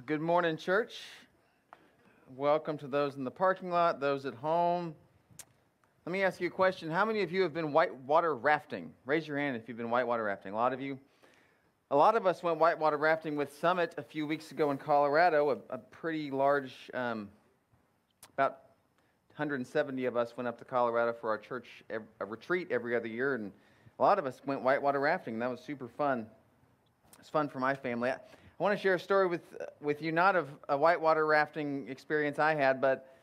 Good morning, church. Welcome to those in the parking lot, those at home. Let me ask you a question. How many of you have been whitewater rafting? Raise your hand if you've been whitewater rafting. A lot of you. A lot of us went whitewater rafting with Summit a few weeks ago in Colorado. A pretty large, about 170 of us went up to Colorado for our church a retreat every other year, and a lot of us went whitewater rafting. That was super fun. It's fun for my family. I want to share a story with you, not of a whitewater rafting experience I had, but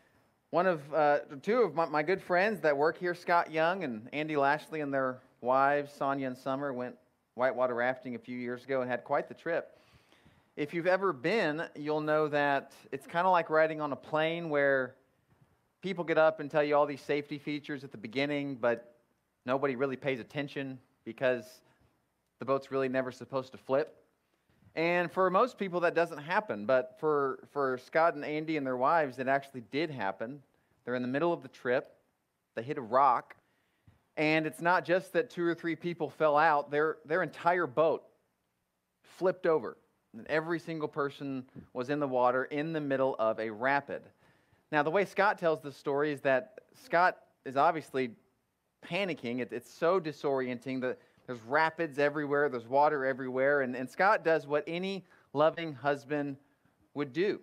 two of my good friends that work here, Scott Young and Andy Lashley, and their wives, Sonia and Summer, went whitewater rafting a few years ago and had quite the trip. If you've ever been, you'll know that it's kind of like riding on a plane where people get up and tell you all these safety features at the beginning, but nobody really pays attention because the boat's really never supposed to flip. And for most people, that doesn't happen. But for Scott and Andy and their wives, it actually did happen. They're in the middle of the trip. They hit a rock. And it's not just that 2 or 3 people fell out. Their entire boat flipped over. And every single person was in the water in the middle of a rapid. Now, the way Scott tells the story is that Scott is obviously panicking. It's so disorienting that there's rapids everywhere, there's water everywhere, and Scott does what any loving husband would do.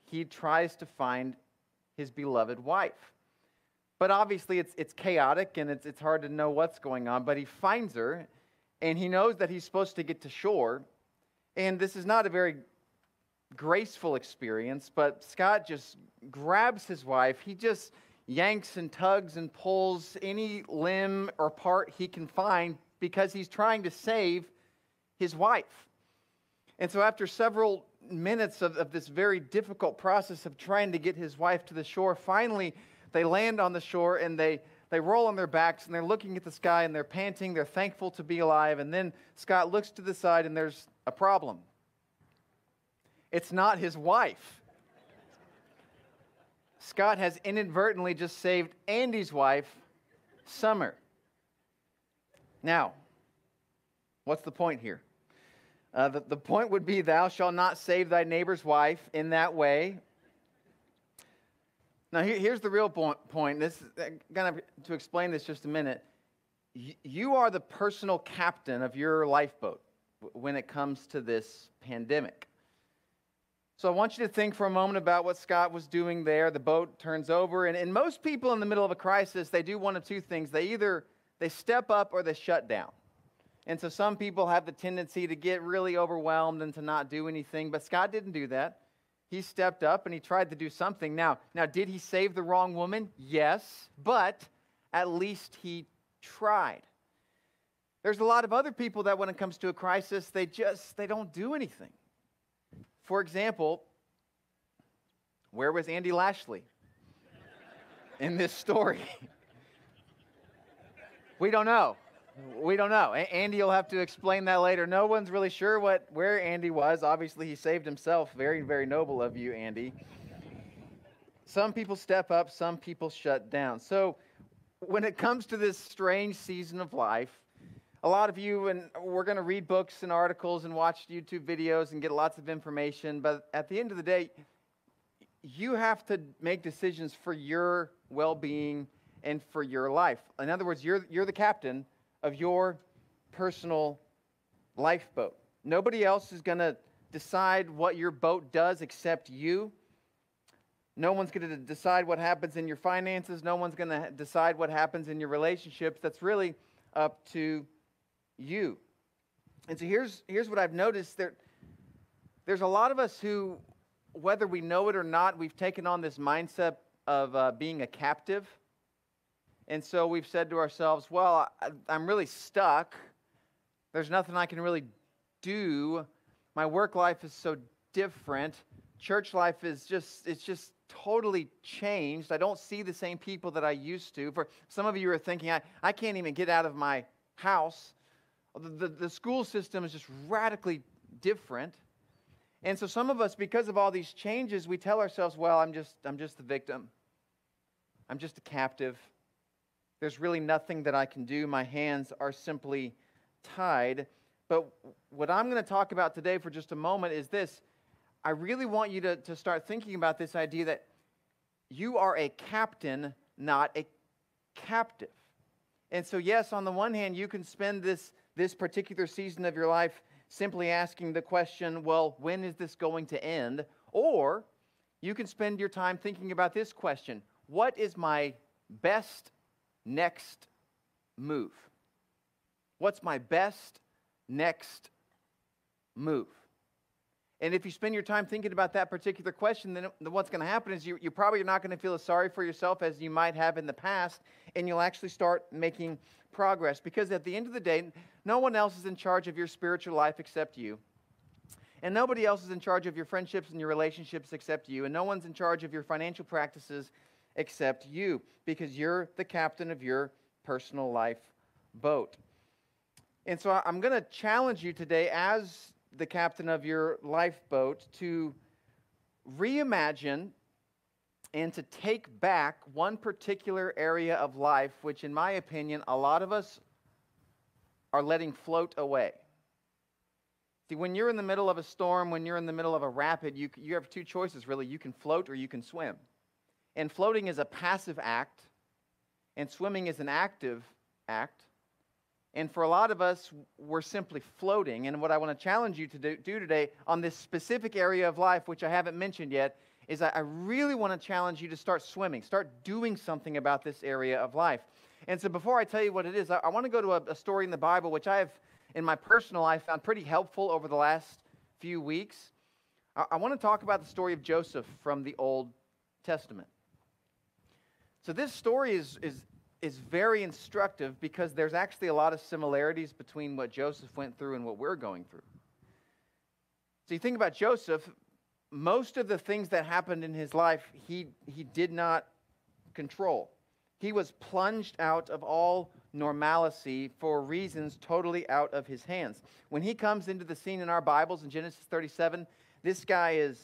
He tries to find his beloved wife. But obviously it's chaotic and it's hard to know what's going on, but he finds her, and he knows that he's supposed to get to shore, and this is not a very graceful experience, but Scott just grabs his wife. He just yanks and tugs and pulls any limb or part he can find because he's trying to save his wife. And so after several minutes of this very difficult process of trying to get his wife to the shore, finally they land on the shore and they roll on their backs and they're looking at the sky and they're panting, they're thankful to be alive, and then Scott looks to the side and there's a problem. It's not his wife. Scott has inadvertently just saved Andy's wife, Summer. Now, what's the point here? The point would be, thou shalt not save thy neighbor's wife in that way. Now, here's the real point. This to explain this just a minute. You are the personal captain of your lifeboat when it comes to this pandemic. So I want you to think for a moment about what Scott was doing there. The boat turns over, and most people in the middle of a crisis, they do one of two things. They step up or they shut down. And so some people have the tendency to get really overwhelmed and to not do anything, but Scott didn't do that. He stepped up and he tried to do something. Now, did he save the wrong woman? Yes, but at least he tried. There's a lot of other people that when it comes to a crisis, they don't do anything. For example, where was Andy Lashley in this story? We don't know. Andy will have to explain that later. No one's really sure where Andy was. Obviously, he saved himself. Very, very noble of you, Andy. Some people step up, some people shut down. So when it comes to this strange season of life, a lot of you, and we're going to read books and articles and watch YouTube videos and get lots of information, but at the end of the day, you have to make decisions for your well-being and for your life. In other words, you're the captain of your personal lifeboat. Nobody else is going to decide what your boat does except you. No one's going to decide what happens in your finances. No one's going to decide what happens in your relationships. That's really up to you. And so here's what I've noticed. There's a lot of us who, whether we know it or not, we've taken on this mindset of being a captive. And so we've said to ourselves, well, I'm really stuck. There's nothing I can really do. My work life is so different. Church life is just totally changed. I don't see the same people that I used to. For some of you are thinking, I can't even get out of my house. The school system is just radically different. And so some of us, because of all these changes, we tell ourselves, well, I'm just the victim. I'm just a captive. There's really nothing that I can do. My hands are simply tied. But what I'm going to talk about today for just a moment is this. I really want you to start thinking about this idea that you are a captain, not a captive. And so, yes, on the one hand, you can spend this particular season of your life simply asking the question, well, when is this going to end? Or you can spend your time thinking about this question: what is my best next move? What's my best next move? And if you spend your time thinking about that particular question, then what's going to happen is you probably are not going to feel as sorry for yourself as you might have in the past, and you'll actually start making progress. Because at the end of the day, no one else is in charge of your spiritual life except you. And nobody else is in charge of your friendships and your relationships except you. And no one's in charge of your financial practices except you, because you're the captain of your personal life boat. And so I'm going to challenge you today, as the captain of your lifeboat, to reimagine and to take back one particular area of life, which in my opinion, a lot of us are letting float away. See, when you're in the middle of a storm, when you're in the middle of a rapid, you have two choices, really. You can float or you can swim. And floating is a passive act, and swimming is an active act. And for a lot of us, we're simply floating. And what I want to challenge you to do today on this specific area of life, which I haven't mentioned yet, is I really want to challenge you to start swimming, start doing something about this area of life. And so before I tell you what it is, I want to go to a story in the Bible, which I have, in my personal life, found pretty helpful over the last few weeks. I want to talk about the story of Joseph from the Old Testament. So this story is very instructive because there's actually a lot of similarities between what Joseph went through and what we're going through. So you think about Joseph, most of the things that happened in his life, he did not control. He was plunged out of all normalcy for reasons totally out of his hands. When he comes into the scene in our Bibles in Genesis 37, this guy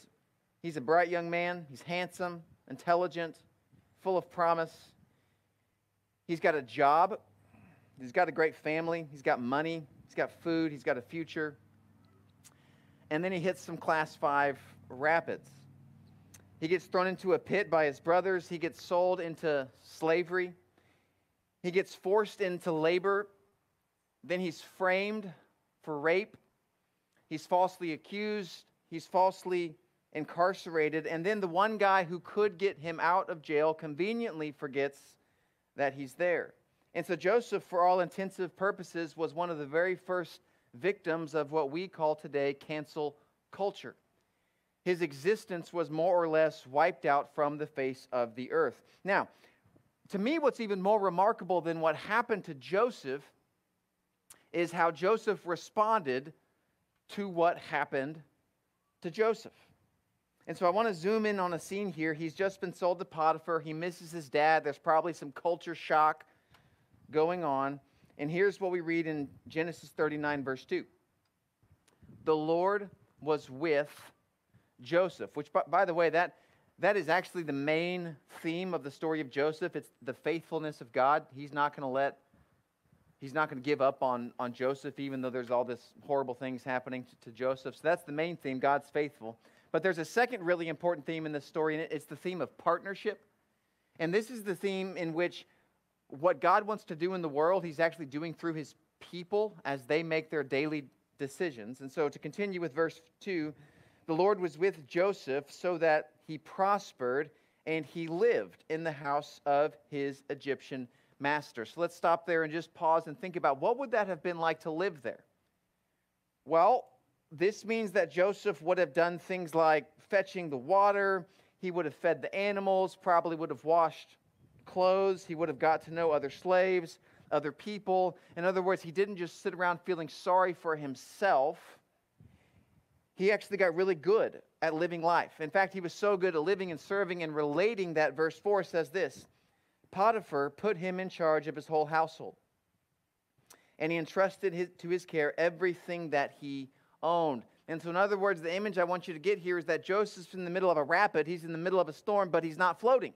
he's a bright young man. He's handsome, intelligent, full of promise. He's got a job. He's got a great family. He's got money. He's got food. He's got a future. And then he hits some class 5 rapids. He gets thrown into a pit by his brothers. He gets sold into slavery. He gets forced into labor. Then he's framed for rape. He's falsely accused. He's falsely incarcerated. And then the one guy who could get him out of jail conveniently forgets that he's there. And so Joseph, for all intensive purposes, was one of the very first victims of what we call today cancel culture. His existence was more or less wiped out from the face of the earth. Now, to me, what's even more remarkable than what happened to Joseph is how Joseph responded to what happened to Joseph. And so I want to zoom in on a scene here. He's just been sold to Potiphar. He misses his dad. There's probably some culture shock going on. And here's what we read in Genesis 39, verse 2. The Lord was with Joseph, which, by the way, that is actually the main theme of the story of Joseph. It's the faithfulness of God. He's not going to give up on Joseph, even though there's all this horrible things happening to Joseph. So that's the main theme, God's faithful. But there's a second really important theme in this story, and it's the theme of partnership. And this is the theme in which what God wants to do in the world, he's actually doing through his people as they make their daily decisions. And so to continue with verse 2, the Lord was with Joseph so that he prospered and he lived in the house of his Egyptian master. So let's stop there and just pause and think about what would that have been like to live there? Well, this means that Joseph would have done things like fetching the water. He would have fed the animals, probably would have washed clothes. He would have got to know other slaves, other people. In other words, he didn't just sit around feeling sorry for himself. He actually got really good at living life. In fact, he was so good at living and serving and relating that verse 4 says this: Potiphar put him in charge of his whole household, and he entrusted to his care everything that he owned. And so in other words, the image I want you to get here is that Joseph's in the middle of a rapid. He's in the middle of a storm, but he's not floating.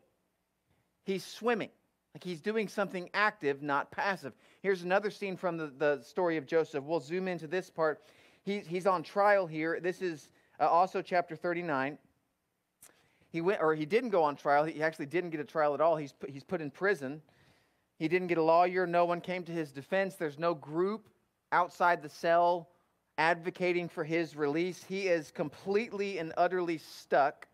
He's swimming. Like he's doing something active, not passive. Here's another scene from the story of Joseph. We'll zoom into this part. He's on trial here. This is Also, chapter 39, he didn't go on trial. He actually didn't get a trial at all. He's put in prison. He didn't get a lawyer. No one came to his defense. There's no group outside the cell advocating for his release. He is completely and utterly stuck.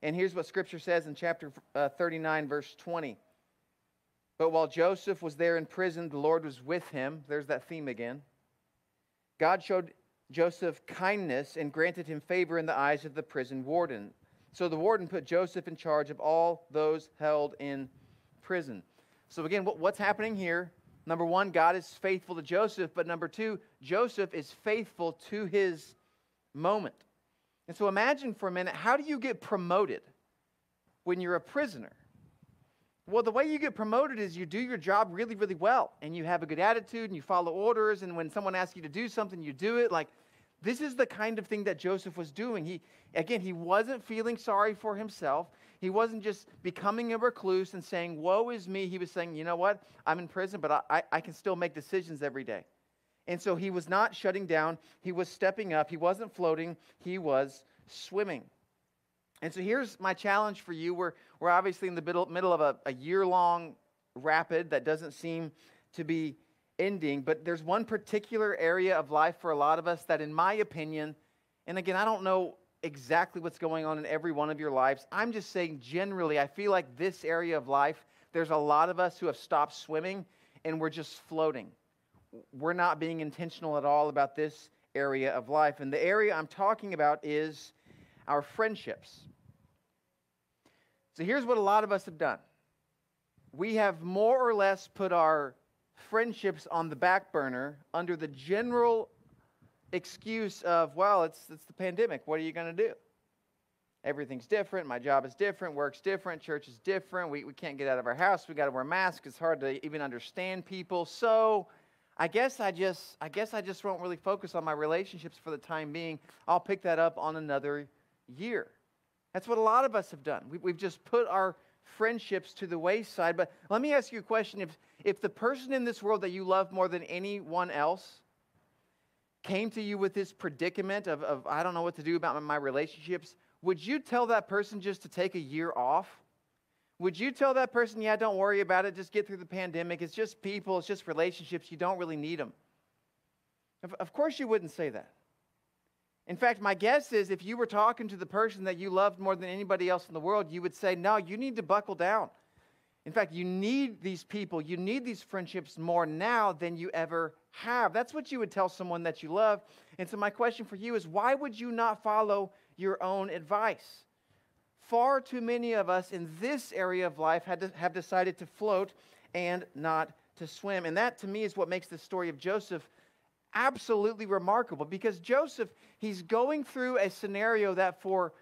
And here's what Scripture says in chapter 39, verse 20. But while Joseph was there in prison, the Lord was with him. There's that theme again. God showed Joseph kindness and granted him favor in the eyes of the prison warden. So the warden put Joseph in charge of all those held in prison. So again, what's happening here? Number one, God is faithful to Joseph. But number two, Joseph is faithful to his moment. And so imagine for a minute, how do you get promoted when you're a prisoner? Well, the way you get promoted is you do your job really, really well. And you have a good attitude and you follow orders. And when someone asks you to do something, you do it. Like, this is the kind of thing that Joseph was doing. He wasn't feeling sorry for himself. He wasn't just becoming a recluse and saying, woe is me. He was saying, you know what? I'm in prison, but I can still make decisions every day. And so he was not shutting down. He was stepping up. He wasn't floating. He was swimming. And so here's my challenge for you. We're obviously in the middle of a year-long rapid that doesn't seem to be ending. But there's one particular area of life for a lot of us that, in my opinion, and again, I don't know exactly what's going on in every one of your lives. I'm just saying generally, I feel like this area of life, there's a lot of us who have stopped swimming and we're just floating. We're not being intentional at all about this area of life. And the area I'm talking about is our friendships. So here's what a lot of us have done. We have more or less put our friendships on the back burner under the general excuse of, well, it's the pandemic. What are you going to do? Everything's different. My job is different. Work's different. Church is different. We can't get out of our house. We got to wear masks. It's hard to even understand people. So I guess I just won't really focus on my relationships for the time being. I'll pick that up on another year. That's what a lot of us have done. We've just put our friendships to the wayside. But let me ask you a question. If the person in this world that you love more than anyone else came to you with this predicament of I don't know what to do about my relationships, would you tell that person just to take a year off? Would you tell that person, yeah, don't worry about it, just get through the pandemic, it's just people, it's just relationships, you don't really need them? Of course you wouldn't say that. In fact, my guess is if you were talking to the person that you loved more than anybody else in the world, you would say, no, you need to buckle down. In fact, you need these people, you need these friendships more now than you ever have. That's what you would tell someone that you love. And so my question for you is, why would you not follow your own advice? Far too many of us in this area of life have decided to float and not to swim. And that, to me, is what makes the story of Joseph absolutely remarkable. Because Joseph, he's going through a scenario that for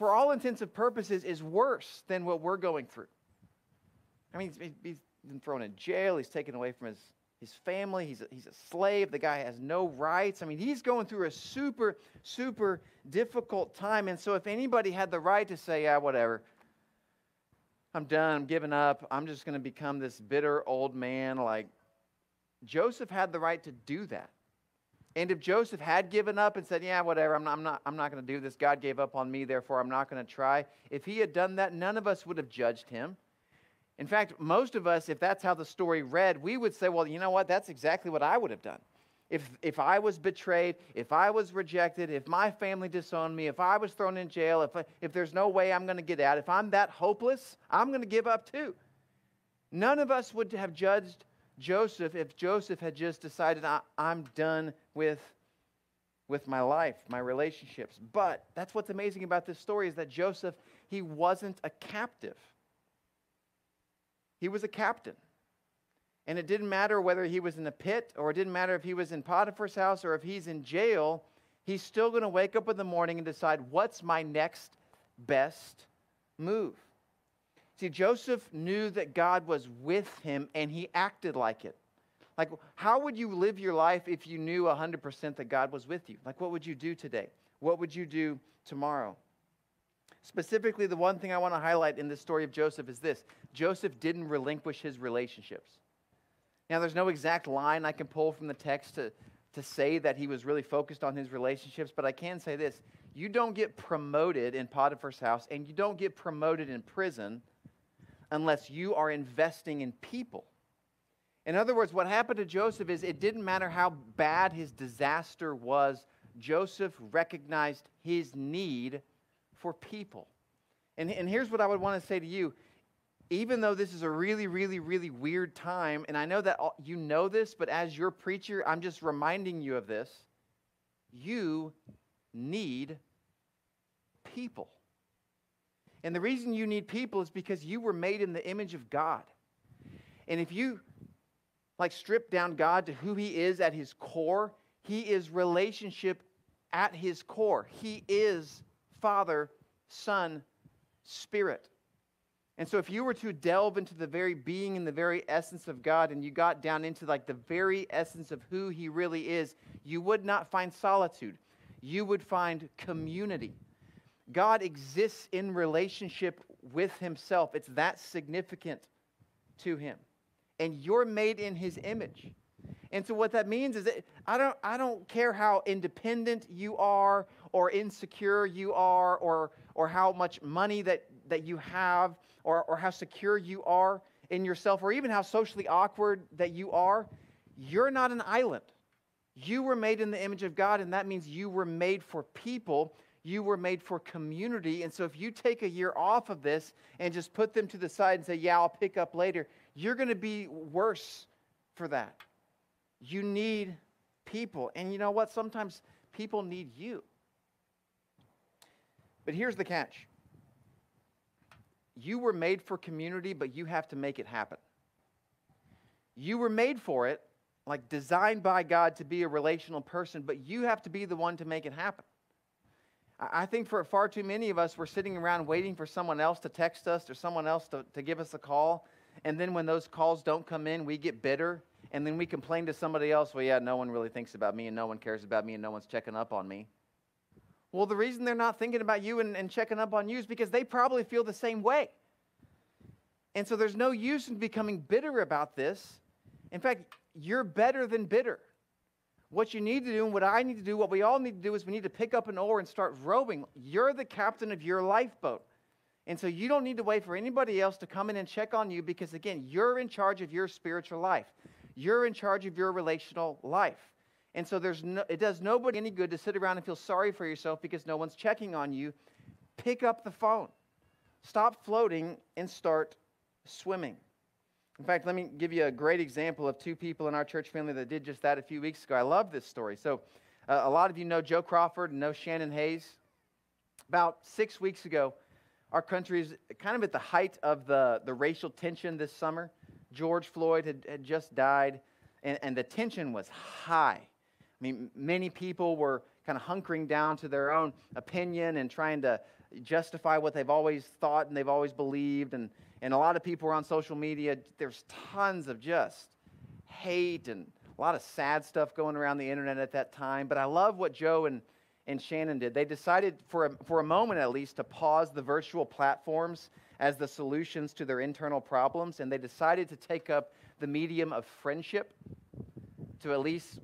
all intents and purposes is worse than what we're going through. I mean, he's been thrown in jail. He's taken away from his family. He's a slave. The guy has no rights. I mean, he's going through a super, super difficult time. And so if anybody had the right to say, yeah, whatever, I'm done, I'm giving up, I'm just going to become this bitter old man, like, Joseph had the right to do that. And if Joseph had given up and said, yeah, whatever, I'm not going to do this, God gave up on me, therefore I'm not going to try, if he had done that, none of us would have judged him. In fact, most of us, if that's how the story read, we would say, well, you know what, that's exactly what I would have done. If I was betrayed, if I was rejected, if my family disowned me, if I was thrown in jail, if there's no way I'm going to get out, if I'm that hopeless, I'm going to give up too. None of us would have judged Joseph if Joseph had just decided, I'm done with my life, my relationships. But that's what's amazing about this story is that Joseph, he wasn't a captive. He was a captain. And it didn't matter whether he was in a pit or it didn't matter if he was in Potiphar's house or if he's in jail, he's still going to wake up in the morning and decide, what's my next best move? See, Joseph knew that God was with him and he acted like it. Like, how would you live your life if you knew 100% that God was with you? Like, what would you do today? What would you do tomorrow? Specifically, the one thing I want to highlight in this story of Joseph is this. Joseph didn't relinquish his relationships. Now, there's no exact line I can pull from the text to say that he was really focused on his relationships, but I can say this. You don't get promoted in Potiphar's house, and you don't get promoted in prison unless you are investing in people. In other words, what happened to Joseph is it didn't matter how bad his disaster was, Joseph recognized his need for people. And here's what I would want to say to you. Even though this is a really, really, really weird time, and I know that you know this, but as your preacher, I'm just reminding you of this. You need people. And the reason you need people is because you were made in the image of God. And if you strip down God to who he is at his core, he is relationship at his core. He is Father, Son, Spirit. And so if you were to delve into the very being and the very essence of God, and you got down into the very essence of who he really is, you would not find solitude. You would find community. God exists in relationship with himself. It's that significant to him. And you're made in his image. And so what that means is that I don't care how independent you are or insecure you are or how much money that you have or how secure you are in yourself or even how socially awkward that you are. You're not an island. You were made in the image of God, and that means you were made for people. You were made for community. And so if you take a year off of this and just put them to the side and say, yeah, I'll pick up later, you're going to be worse for that. You need people. And you know what? Sometimes people need you. But here's the catch. You were made for community, but you have to make it happen. You were made for it, designed by God to be a relational person, but you have to be the one to make it happen. I think for far too many of us, we're sitting around waiting for someone else to text us or someone else to give us a call. And then when those calls don't come in, we get bitter. And then we complain to somebody else, well, yeah, no one really thinks about me and no one cares about me and no one's checking up on me. Well, the reason they're not thinking about you and checking up on you is because they probably feel the same way. And so there's no use in becoming bitter about this. In fact, you're better than bitter. What you need to do and what I need to do, what we all need to do is we need to pick up an oar and start rowing. You're the captain of your lifeboat. And so you don't need to wait for anybody else to come in and check on you because, again, you're in charge of your spiritual life. You're in charge of your relational life. And so it does nobody any good to sit around and feel sorry for yourself because no one's checking on you. Pick up the phone. Stop floating and start swimming. In fact, let me give you a great example of two people in our church family that did just that a few weeks ago. I love this story. So a lot of you know Joe Crawford and know Shannon Hayes. About 6 weeks ago, our country is kind of at the height of the racial tension this summer. George Floyd had just died, and the tension was high. I mean, many people were kind of hunkering down to their own opinion and trying to justify what they've always thought and they've always believed. And a lot of people were on social media. There's tons of just hate and a lot of sad stuff going around the internet at that time. But I love what Joe and Shannon did. They decided for a moment at least to pause the virtual platforms as the solutions to their internal problems. And they decided to take up the medium of friendship to at least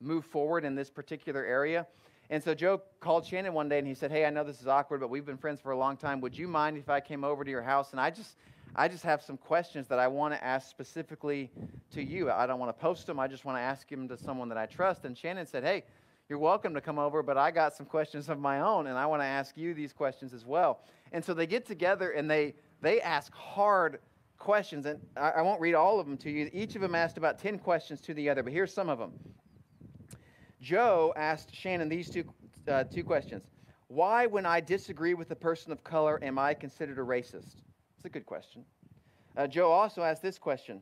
move forward in this particular area. And so Joe called Shannon one day and he said, hey, I know this is awkward, but we've been friends for a long time. Would you mind if I came over to your house? And I just have some questions that I want to ask specifically to you. I don't want to post them. I just want to ask them to someone that I trust. And Shannon said, hey, you're welcome to come over, but I got some questions of my own, and I want to ask you these questions as well. And so they get together and they ask hard questions. And I won't read all of them to you. Each of them asked about 10 questions to the other, but here's some of them. Joe asked Shannon these two questions. Why, when I disagree with a person of color, am I considered a racist? It's a good question. Joe also asked this question.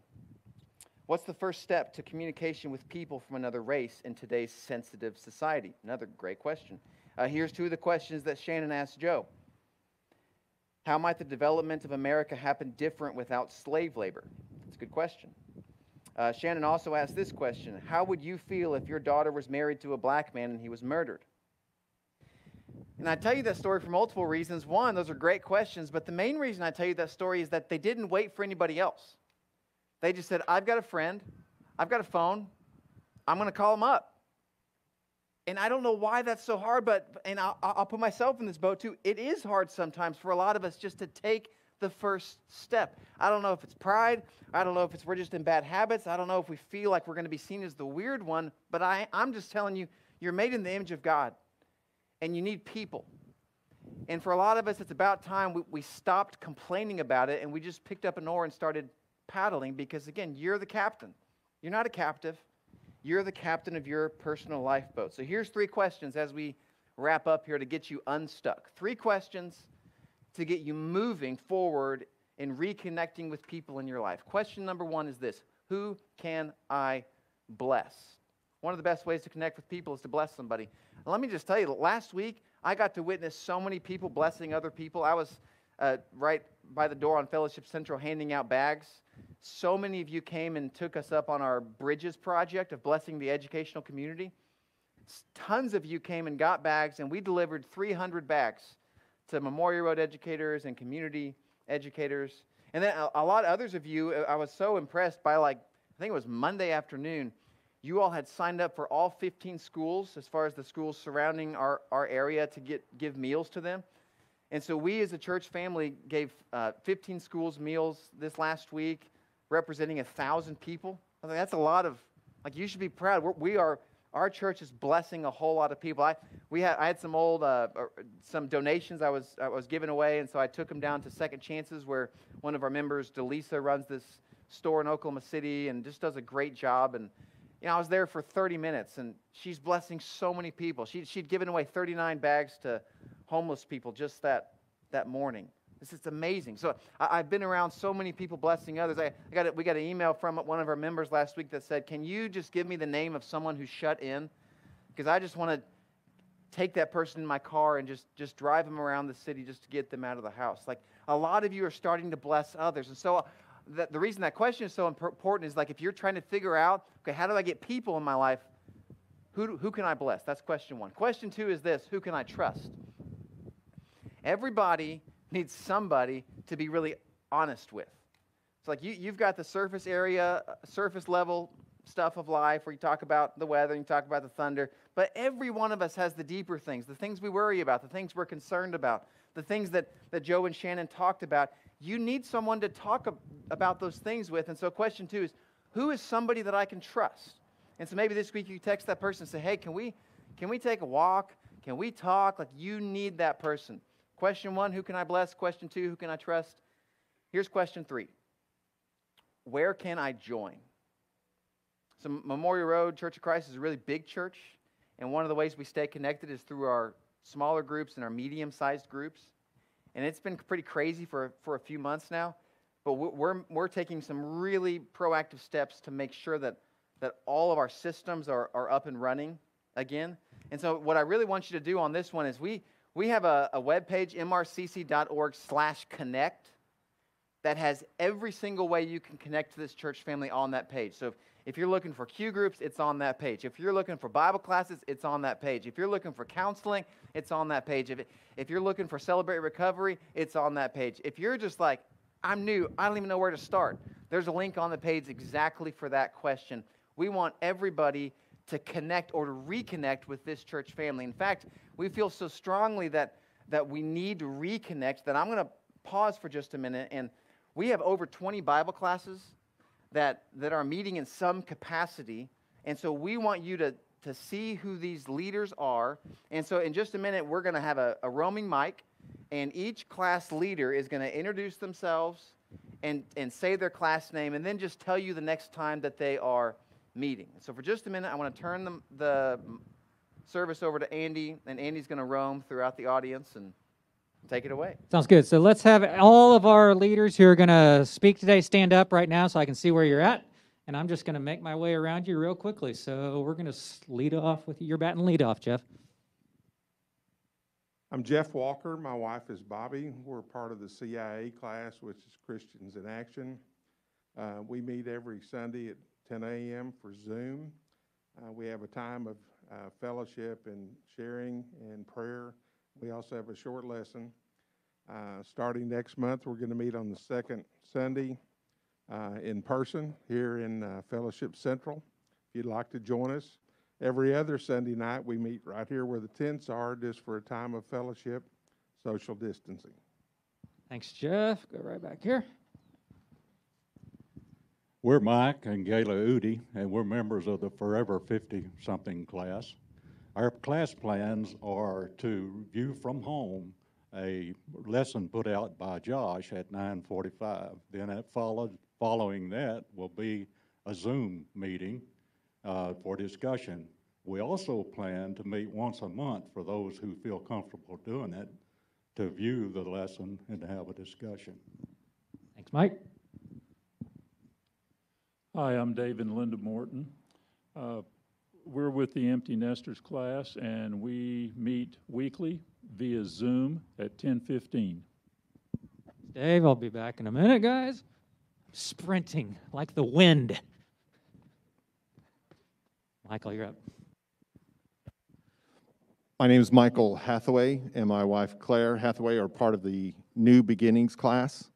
What's the first step to communication with people from another race in today's sensitive society? Another great question. Here's two of the questions that Shannon asked Joe. How might the development of America happen different without slave labor? That's a good question. Shannon also asked this question. How would you feel if your daughter was married to a black man and he was murdered? And I tell you that story for multiple reasons. One, those are great questions, but the main reason I tell you that story is that they didn't wait for anybody else. They just said, I've got a friend, I've got a phone, I'm going to call him up. And I don't know why that's so hard, and I'll put myself in this boat too. It is hard sometimes for a lot of us just to take the first step. I don't know if it's pride. I don't know if we're just in bad habits. I don't know if we feel like we're going to be seen as the weird one. But I'm just telling you, you're made in the image of God, and you need people. And for a lot of us, it's about time we stopped complaining about it, and we just picked up an oar and started paddling because, again, you're the captain. You're not a captive. You're the captain of your personal lifeboat. So here's 3 questions as we wrap up here to get you unstuck. 3 questions to get you moving forward and reconnecting with people in your life. Question number 1 is this: who can I bless? One of the best ways to connect with people is to bless somebody. And let me just tell you, last week, I got to witness so many people blessing other people. I was right by the door on Fellowship Central handing out bags. So many of you came and took us up on our Bridges project of blessing the educational community. Tons of you came and got bags, and we delivered 300 bags to Memorial Road educators and community educators. And then a lot of others of you, I was so impressed by, I think it was Monday afternoon, you all had signed up for all 15 schools, as far as the schools surrounding our area, to give meals to them. And so we as a church family gave 15 schools meals this last week, representing 1,000 people. I think that's a lot of, you should be proud. Our church is blessing a whole lot of people. I had some some donations I was giving away, and so I took them down to Second Chances, where one of our members, Delisa, runs this store in Oklahoma City and just does a great job. And I was there for 30 minutes, and she's blessing so many people. She'd given away 39 bags to homeless people just that morning. This is amazing. So I've been around so many people blessing others. We got an email from one of our members last week that said, "Can you just give me the name of someone who's shut in? Because I just want to take that person in my car and just drive them around the city just to get them out of the house." A lot of you are starting to bless others. And so the reason that question is so important is if you're trying to figure out, okay, how do I get people in my life? Who can I bless? That's question 1. Question 2 is this: who can I trust? Everybody needs somebody to be really honest with. It's you've got the surface level stuff of life where you talk about the weather and you talk about the thunder, but every one of us has the deeper things, the things we worry about, the things we're concerned about, the things that Joe and Shannon talked about. You need someone to talk about those things with. And so question 2 is, who is somebody that I can trust? And so maybe this week you text that person and say, "Hey, can we take a walk? Can we talk?" You need that person. Question 1, who can I bless? Question 2, who can I trust? Here's question 3. Where can I join? So Memorial Road Church of Christ is a really big church, and one of the ways we stay connected is through our smaller groups and our medium-sized groups. And it's been pretty crazy for a few months now, but we're taking some really proactive steps to make sure that all of our systems are up and running again. And so what I really want you to do on this one is we have a webpage, mrcc.org/connect, that has every single way you can connect to this church family on that page. So if you're looking for Q groups, it's on that page. If you're looking for Bible classes, it's on that page. If you're looking for counseling, it's on that page. If you're looking for Celebrate Recovery, it's on that page. If you're just I'm new, I don't even know where to start, there's a link on the page exactly for that question. We want everybody to connect or to reconnect with this church family. In fact, we feel so strongly that we need to reconnect that I'm going to pause for just a minute. And we have over 20 Bible classes that are meeting in some capacity. And so we want you to see who these leaders are. And so in just a minute, we're going to have a roaming mic, and each class leader is going to introduce themselves and say their class name, and then just tell you the next time that they are meeting. So for just a minute, I want to turn the service over to Andy, and Andy's going to roam throughout the audience and take it away. Sounds good. So let's have all of our leaders who are going to speak today stand up right now so I can see where you're at. And I'm just going to make my way around you real quickly. So we're going to lead off with your bat and lead off, Jeff. I'm Jeff Walker. My wife is Bobby. We're part of the CIA class, which is Christians in Action. We meet every Sunday at 10 a.m. for Zoom. We have a time of fellowship and sharing and prayer. We also have a short lesson. Starting next month, we're going to meet on the second Sunday in person here in Fellowship Central. If you'd like to join us, Every other Sunday night, we meet right here where the tents are, just for a time of fellowship, social distancing. Thanks, Jeff. Go right back here. We're Mike and Gayla Udi, and we're members of the Forever 50-something class. Our class plans are to view from home a lesson put out by Josh at 9:45. Then following that will be a Zoom meeting for discussion. We also plan to meet once a month for those who feel comfortable doing it, to view the lesson and to have a discussion. Thanks, Mike. Hi, I'm Dave and Linda Morton. We're with the Empty Nesters class, and we meet weekly via Zoom at 10:15. Dave, I'll be back in a minute, guys. I'm sprinting like the wind. Michael, you're up. My name is Michael Hathaway, and my wife Claire Hathaway are part of the New Beginnings class.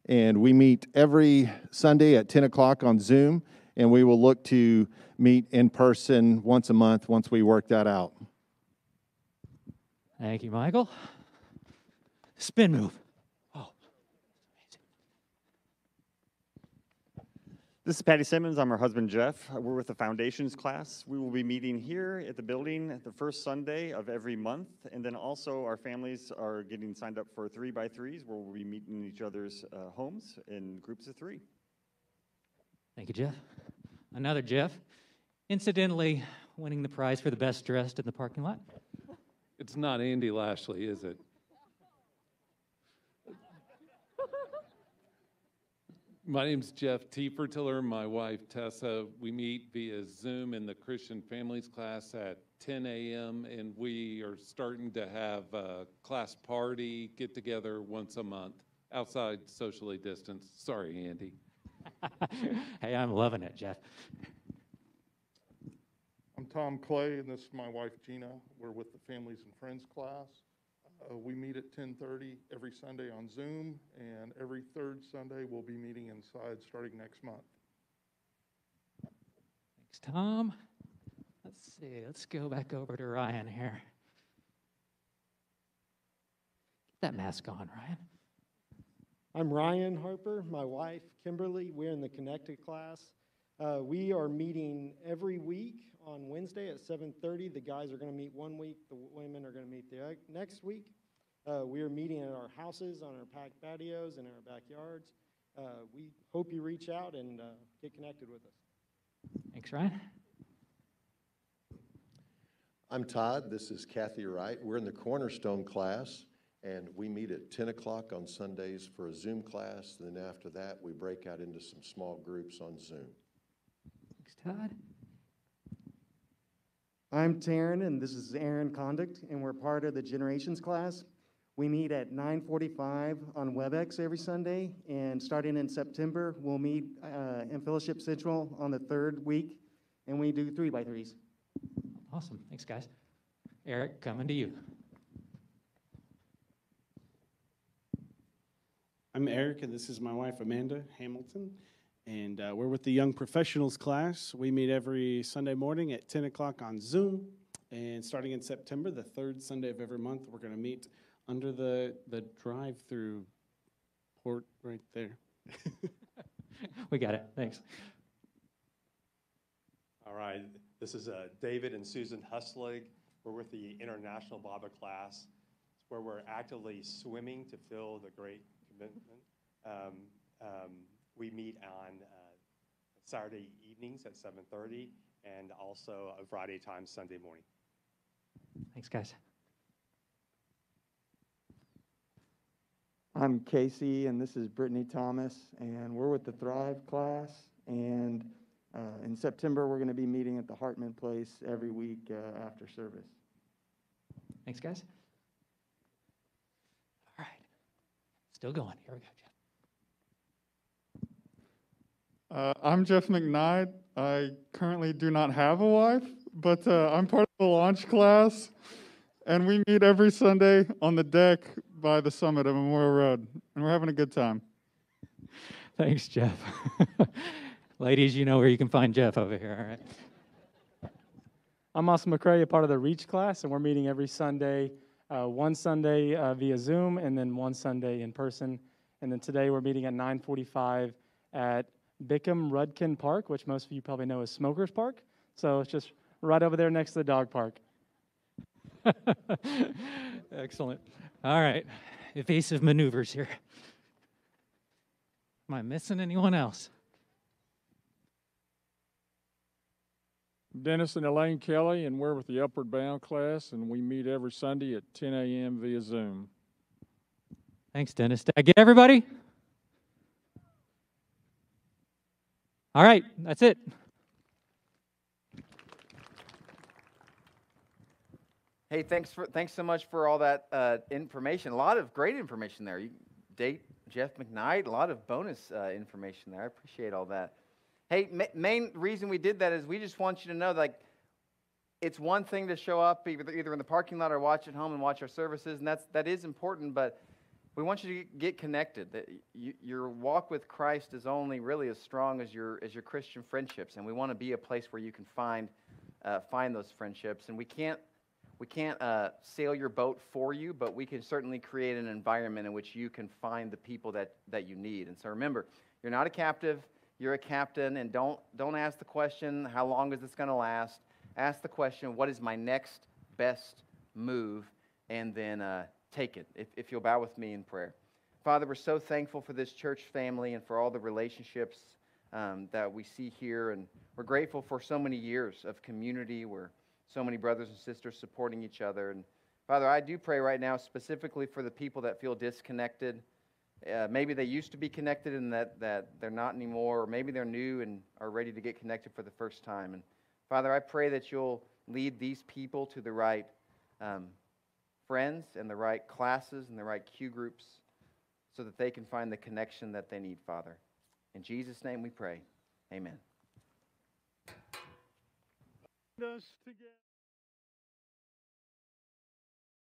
And we meet every Sunday at 10 o'clock on Zoom, and we will look to meet in person once a month once we work that out. Thank you, Michael. Spin move. Oh, This is Patty Simmons. I'm her husband, Jeff. We're with the Foundations class. We will be meeting here at the building the first Sunday of every month. And then also our families are getting signed up for 3x3s, where we'll be meeting in each other's homes in groups of 3. thank you, Jeff. Another Jeff. Incidentally, winning the prize for the best dressed in the parking lot. It's not Andy Lashley, is it? My name's Jeff Tiefertiller, my wife Tessa. We meet via Zoom in the Christian Families class at 10 a.m. and we are starting to have a class party, get together once a month, outside socially distanced. Sorry, Andy. Hey, I'm loving it, Jeff. I'm Tom Clay, and this is my wife Gina. We're with the Families and Friends class. We meet at 10:30 every Sunday on Zoom, and every third Sunday we'll be meeting inside starting next month. Thanks, Tom. Let's see. Let's go back over to Ryan here. Get that mask on, Ryan. I'm Ryan Harper, my wife Kimberly. We're in the Connected class. We are meeting every week on Wednesday at 7:30. The guys are going to meet one week, the women are going to meet the next week. We are meeting at our houses, on our packed patios, in our backyards. We hope you reach out and get connected with us. Thanks, Ryan. I'm Todd. This is Kathy Wright. We're in the Cornerstone class, and we meet at 10 o'clock on Sundays for a Zoom class. Then after that, we break out into some small groups on Zoom. Thanks, Todd. I'm Taryn, and this is Aaron Conduct, and we're part of the Generations class. We meet at 9:45 on WebEx every Sunday, and starting in September, we'll meet in Fellowship Central on the third week, and we do 3x3s. Awesome. Thanks, guys. Eric, coming to you. I'm Eric, and this is my wife, Amanda Hamilton, and we're with the Young Professionals class. We meet every Sunday morning at 10 o'clock on Zoom, and starting in September, the third Sunday of every month, we're going to meet under the drive-through port right there. We got it. Thanks. All right. This is David and Susan Hustlig. We're with the International Baba class. It's where we're actively swimming to fill the great commitment. We meet on Saturday evenings at 7:30 and also a Friday time Sunday morning. Thanks, guys. I'm Casey, and this is Brittany Thomas, and we're with the Thrive class. And in September, we're going to be meeting at the Hartman Place every week after service. Thanks, guys. All right. Still going. Here we go, Jeff. I'm Jeff McKnight. I currently do not have a wife, but I'm part of the launch class, and we meet every Sunday on the deck by the summit of Memorial Road, and we're having a good time. Thanks, Jeff. Ladies, you know where you can find Jeff over here, all right? I'm Austin McCray, a part of the REACH class, and we're meeting every Sunday, one Sunday via Zoom, and then one Sunday in person. And then today we're meeting at 9:45 at Bickham Rudkin Park, which most of you probably know as Smokers Park. So it's just right over there next to the dog park. Excellent. All right. Evasive maneuvers here. Am I missing anyone else? Dennis and Elaine Kelly, and we're with the Upward Bound class, and we meet every Sunday at 10 a.m. via Zoom. Thanks, Dennis. Did I get everybody? All right, that's it. Hey, thanks so much for all that information. A lot of great information there. You date Jeff McKnight, a lot of bonus information there. I appreciate all that. Hey, main reason we did that is we just want you to know, like, it's one thing to show up either in the parking lot or watch at home and watch our services, and that is important, but we want you to get connected. That your walk with Christ is only really as strong as your Christian friendships, and we want to be a place where you can find those friendships. And we can't sail your boat for you, but we can certainly create an environment in which you can find the people that you need. And so remember, you're not a captive. You're a captain, and don't ask the question, how long is this going to last? Ask the question, what is my next best move? And then take it, if you'll bow with me in prayer. Father, we're so thankful for this church family and for all the relationships that we see here, and we're grateful for so many years of community where so many brothers and sisters supporting each other. And Father, I do pray right now specifically for the people that feel disconnected. Maybe they used to be connected and that they're not anymore, or maybe they're new and are ready to get connected for the first time. And Father, I pray that you'll lead these people to the right friends and the right classes and the right Q groups so that they can find the connection that they need, Father. In Jesus' name we pray. Amen.